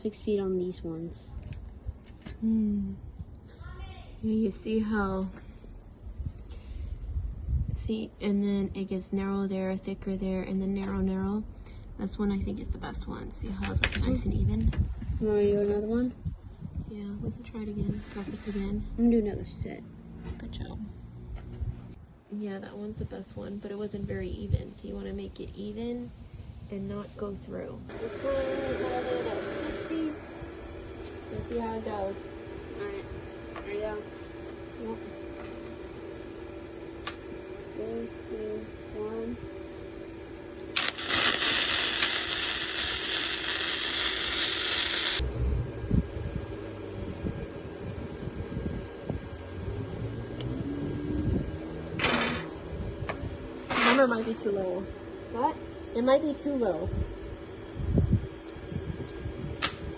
Fixed speed on these ones. Yeah, you see how, and then it gets narrow there, thicker there, and then narrow. This one I think is the best one. See how it's like nice and even? You want me to do another one? Yeah, we can try it again, practice again. I'm gonna do another set. Good job. Yeah, that one's the best one, but it wasn't very even. So you want to make it even and not go through. This one is all the way about 60. Let's see how it goes. Alright, there you go. Yep. 3, 2, 1. Number might be too low. What? It might be too low.